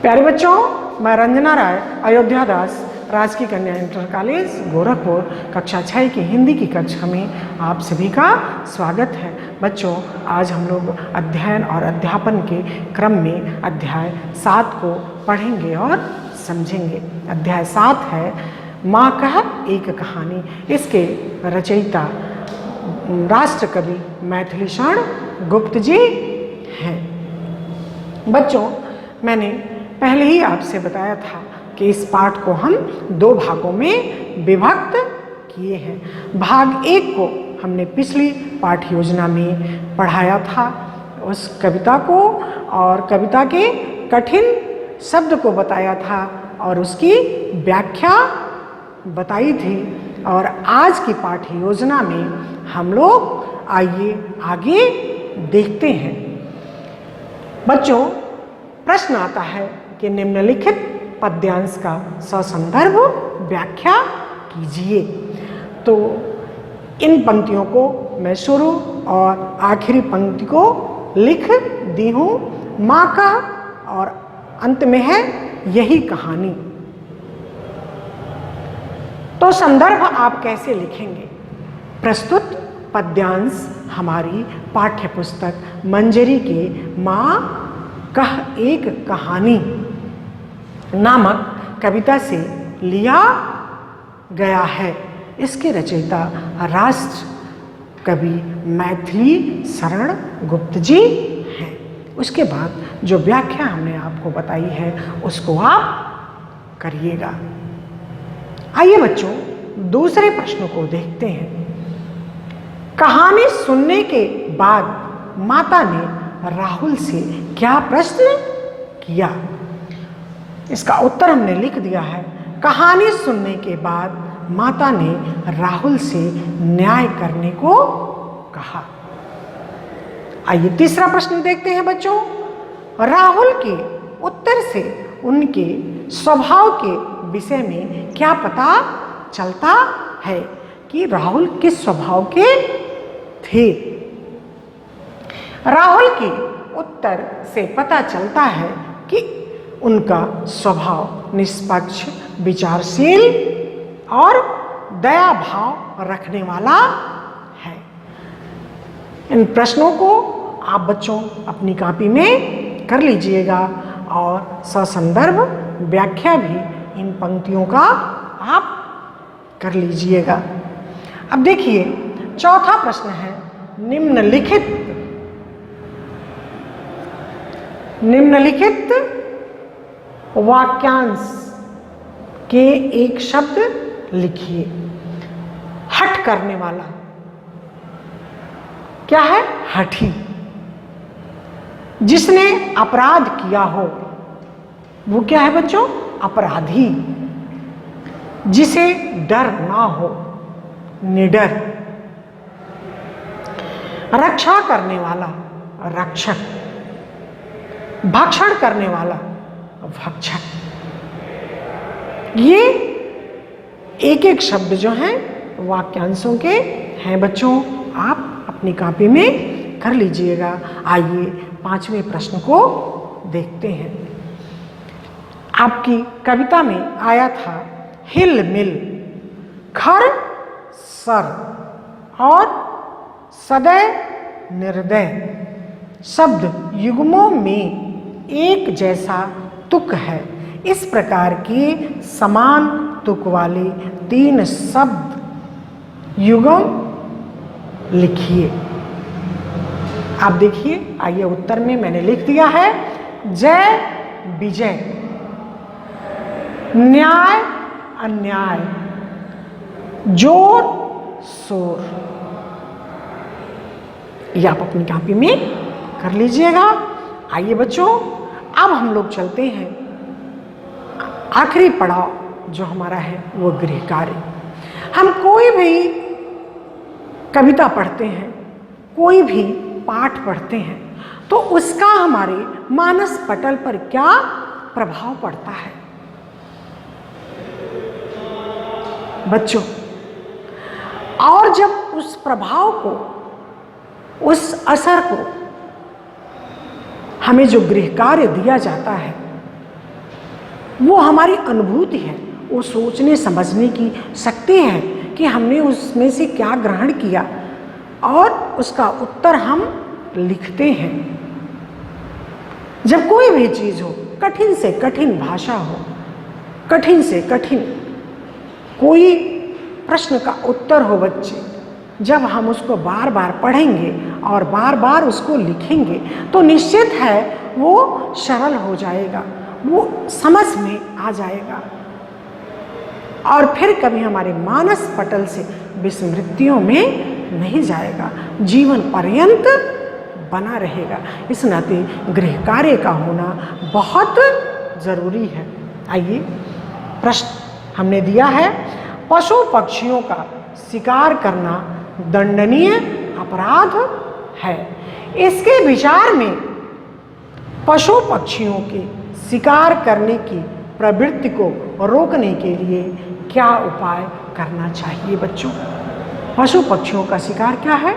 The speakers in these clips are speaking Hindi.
प्यारे बच्चों, मैं रंजना राय अयोध्या दास राजकीय कन्या इंटर कॉलेज गोरखपुर कक्षा 6 की हिंदी की कक्षा में आप सभी का स्वागत है। बच्चों, आज हम लोग अध्ययन और अध्यापन के क्रम में अध्याय 7 को पढ़ेंगे और समझेंगे। अध्याय 7 है माँ कह एक कहानी। इसके रचयिता राष्ट्र कवि मैथिलीशरण गुप्त जी हैं। बच्चों, मैंने पहले ही आपसे बताया था कि इस पाठ को हम 2 भागों में विभक्त किए हैं। भाग 1 को हमने पिछली पाठ योजना में पढ़ाया था, उस कविता को और कविता के कठिन शब्द को बताया था और उसकी व्याख्या बताई थी। और आज की पाठ योजना में हम लोग आइए आगे देखते हैं। बच्चों, प्रश्न आता है कि निम्नलिखित पद्यांश का ससंदर्भ व्याख्या कीजिए। तो इन पंक्तियों को मैं शुरू और आखिरी पंक्ति को लिख दी हूँ। माँ का और अंत में है यही कहानी। तो संदर्भ आप कैसे लिखेंगे? प्रस्तुत पद्यांश हमारी पाठ्य पुस्तक मंजरी के माँ कह एक कहानी नामक कविता से लिया गया है। इसके रचयिता राष्ट्र कवि मैथिलीशरण गुप्त जी हैं। उसके बाद जो व्याख्या हमने आपको बताई है उसको आप करिएगा। आइए बच्चों, दूसरे प्रश्न को देखते हैं। कहानी सुनने के बाद माता ने राहुल से क्या प्रश्न किया? इसका उत्तर हमने लिख दिया है। कहानी सुनने के बाद माता ने राहुल से न्याय करने को कहा। आइए तीसरा प्रश्न देखते हैं बच्चों। राहुल के उत्तर से उनके स्वभाव के विषय में क्या पता चलता है कि राहुल किस स्वभाव के थे? राहुल के उत्तर से पता चलता है कि उनका स्वभाव निष्पक्ष, विचारशील और दया भाव रखने वाला है। इन प्रश्नों को आप बच्चों अपनी कॉपी में कर लीजिएगा और ससंदर्भ व्याख्या भी इन पंक्तियों का आप कर लीजिएगा। अब देखिए, चौथा प्रश्न है निम्नलिखित वाक्यांश के एक शब्द लिखिए। हठ करने वाला क्या है? हठी। जिसने अपराध किया हो वो क्या है बच्चों? अपराधी। जिसे डर ना हो, निडर। रक्षा करने वाला, रक्षक। भक्षण करने वाला, भक्षक। ये एक एक शब्द जो हैं वाक्यांशों के हैं बच्चों, आप अपनी कॉपी में कर लीजिएगा। आइए 5वें प्रश्न को देखते हैं। आपकी कविता में आया था हिल मिल, खर सर और सदैव निर्दय शब्द युग्मों में एक जैसा तुक है। इस प्रकार के समान तुक वाले 3 शब्द युग्म लिखिए। आप देखिए, आइए उत्तर में मैंने लिख दिया है जय विजय, न्याय अन्याय, जोर शोर। ये आप अपनी कॉपी में कर लीजिएगा। आइए बच्चों, अब हम लोग चलते हैं आखिरी पड़ाव जो हमारा है वो गृह कार्य। हम कोई भी कविता पढ़ते हैं, कोई भी पाठ पढ़ते हैं तो उसका हमारे मानस पटल पर क्या प्रभाव पड़ता है बच्चों? और जब उस प्रभाव को, उस असर को हमें जो गृह कार्य दिया जाता है वो हमारी अनुभूति है, वो सोचने समझने की शक्ति है कि हमने उसमें से क्या ग्रहण किया और उसका उत्तर हम लिखते हैं। जब कोई भी चीज़ हो, कठिन से कठिन भाषा हो, कठिन से कठिन कोई प्रश्न का उत्तर हो बच्चे, जब हम उसको बार बार पढ़ेंगे और बार बार उसको लिखेंगे तो निश्चित है वो सरल हो जाएगा, वो समझ में आ जाएगा और फिर कभी हमारे मानस पटल से विस्मृतियों में नहीं जाएगा, जीवन पर्यंत बना रहेगा। इस नाते गृह कार्य का होना बहुत ज़रूरी है। आइए, प्रश्न हमने दिया है, पशु पक्षियों का शिकार करना दंडनीय अपराध है। इसके विचार में पशु पक्षियों के शिकार करने की प्रवृत्ति को रोकने के लिए क्या उपाय करना चाहिए बच्चों? पशु पक्षियों का शिकार क्या है?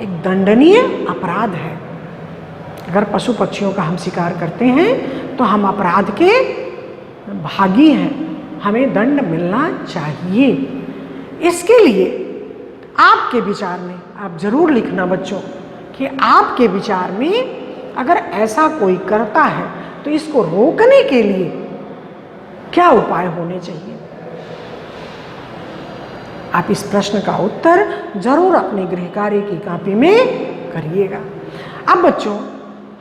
एक दंडनीय अपराध है। अगर पशु पक्षियों का हम शिकार करते हैं तो हम अपराध के भागी हैं, हमें दंड मिलना चाहिए। इसके लिए आपके विचार में आप जरूर लिखना बच्चों कि आपके विचार में अगर ऐसा कोई करता है तो इसको रोकने के लिए क्या उपाय होने चाहिए। आप इस प्रश्न का उत्तर जरूर अपने गृह कार्य की कॉपी में करिएगा। अब बच्चों,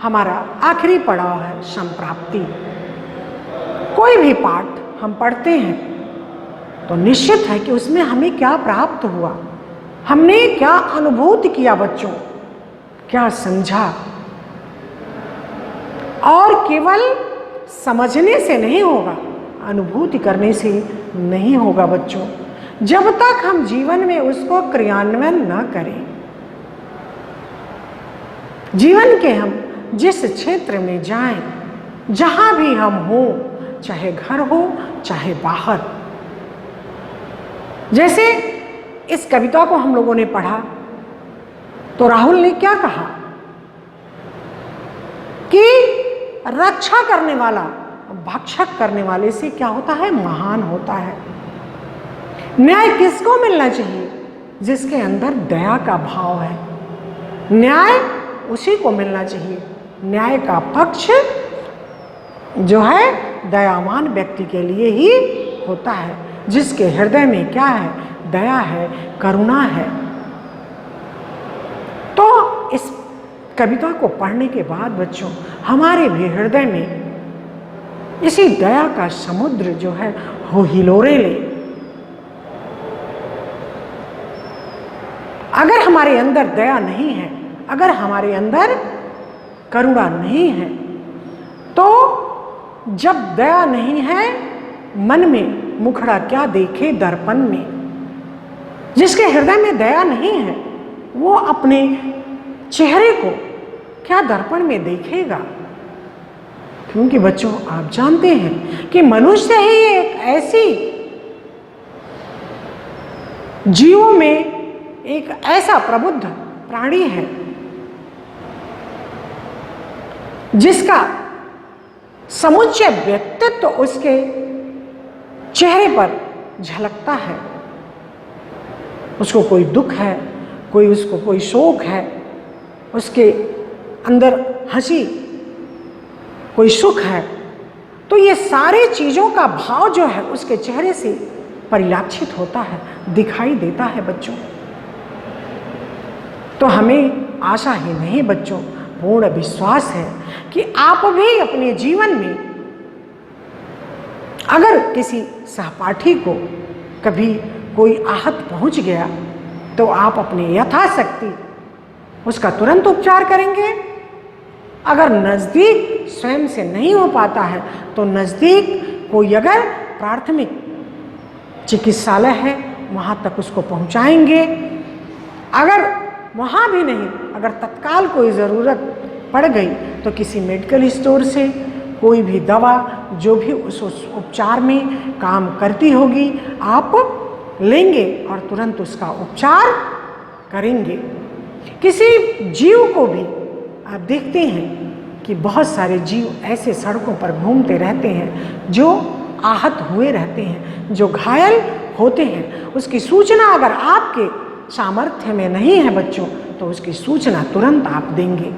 हमारा आखिरी पड़ाव है संप्राप्ति। कोई भी पाठ हम पढ़ते हैं तो निश्चित है कि उसमें हमें क्या प्राप्त हुआ, हमने क्या अनुभूति किया बच्चों, क्या समझा। और केवल समझने से नहीं होगा, अनुभूति करने से नहीं होगा बच्चों, जब तक हम जीवन में उसको क्रियान्वयन न करें। जीवन के हम जिस क्षेत्र में जाएं, जहां भी हम हों, चाहे घर हो चाहे बाहर। जैसे इस कविता को हम लोगों ने पढ़ा तो राहुल ने क्या कहा कि रक्षा करने वाला भक्षक करने वाले से क्या होता है? महान होता है। न्याय किसको मिलना चाहिए? जिसके अंदर दया का भाव है, न्याय उसी को मिलना चाहिए। न्याय का पक्ष जो है दयावान व्यक्ति के लिए ही होता है, जिसके हृदय में क्या है? दया है, करुणा है। तो इस कविता को पढ़ने के बाद बच्चों, हमारे भी हृदय में इसी दया का समुद्र जो है वो हिलोरे ले। अगर हमारे अंदर दया नहीं है, अगर हमारे अंदर करुणा नहीं है, तो जब दया नहीं है मन में, मुखड़ा क्या देखे दर्पण में। जिसके हृदय में दया नहीं है वो अपने चेहरे को क्या दर्पण में देखेगा। क्योंकि बच्चों, आप जानते हैं कि मनुष्य ही एक ऐसी जीवों में एक ऐसा प्रबुद्ध प्राणी है जिसका समुच्चय व्यक्तित्व उसके चेहरे पर झलकता है। उसको कोई दुख है, उसको कोई शोक है, उसके अंदर हंसी, कोई सुख है, तो ये सारी चीज़ों का भाव जो है उसके चेहरे से परिलक्षित होता है, दिखाई देता है बच्चों। तो हमें आशा ही नहीं बच्चों, पूर्ण विश्वास है कि आप भी अपने जीवन में अगर किसी सहपाठी को कभी कोई आहत पहुंच गया तो आप अपने यथाशक्ति उसका तुरंत उपचार करेंगे। अगर नज़दीक स्वयं से नहीं हो पाता है तो नज़दीक कोई अगर प्राथमिक चिकित्सालय है वहाँ तक उसको पहुँचाएंगे। अगर वहाँ भी नहीं, अगर तत्काल कोई ज़रूरत पड़ गई तो किसी मेडिकल स्टोर से कोई भी दवा जो भी उस उपचार में काम करती होगी आप लेंगे और तुरंत उसका उपचार करेंगे। किसी जीव को भी आप देखते हैं कि बहुत सारे जीव ऐसे सड़कों पर घूमते रहते हैं जो आहत हुए रहते हैं, जो घायल होते हैं। उसकी सूचना अगर आपके सामर्थ्य में नहीं है बच्चों, तो उसकी सूचना तुरंत आप देंगे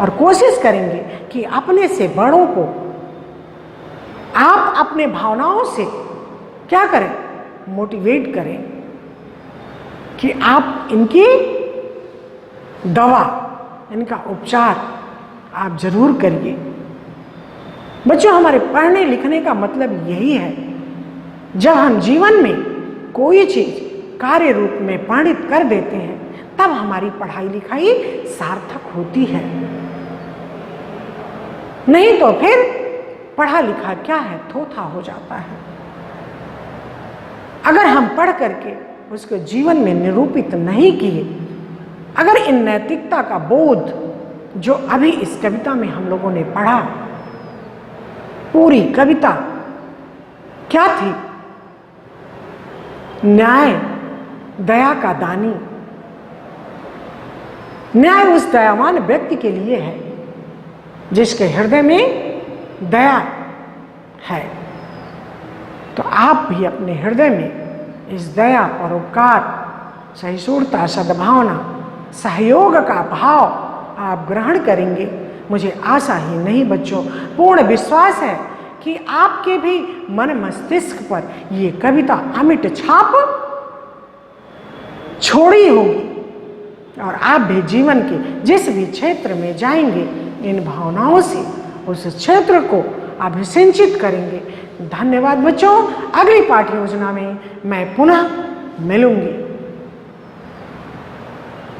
और कोशिश करेंगे कि अपने से बड़ों को आप अपने भावनाओं से क्या करें, मोटिवेट करें कि आप इनकी दवा, इनका उपचार आप जरूर करिए। बच्चों, हमारे पढ़ने लिखने का मतलब यही है, जब हम जीवन में कोई चीज कार्य रूप में परिणित कर देते हैं तब हमारी पढ़ाई लिखाई सार्थक होती है। नहीं तो फिर पढ़ा लिखा क्या है, थोथा हो जाता है। अगर हम पढ़ करके उसको जीवन में निरूपित नहीं किए, अगर इन नैतिकता का बोध जो अभी इस कविता में हम लोगों ने पढ़ा, पूरी कविता क्या थी? न्याय दया का दानी। न्याय उस दयावान व्यक्ति के लिए है जिसके हृदय में दया है। तो आप भी अपने हृदय में इस दया और उपकार, सहिष्णुता, सद्भावना, सहयोग का भाव आप ग्रहण करेंगे। मुझे आशा ही नहीं बच्चों, पूर्ण विश्वास है कि आपके भी मन मस्तिष्क पर ये कविता अमिट छाप छोड़ी होगी और आप भी जीवन के जिस भी क्षेत्र में जाएंगे इन भावनाओं से उस क्षेत्र को अभिसिंचित करेंगे। धन्यवाद बच्चों। अगली पाठ्य योजना में मैं पुनः मिलूंगी।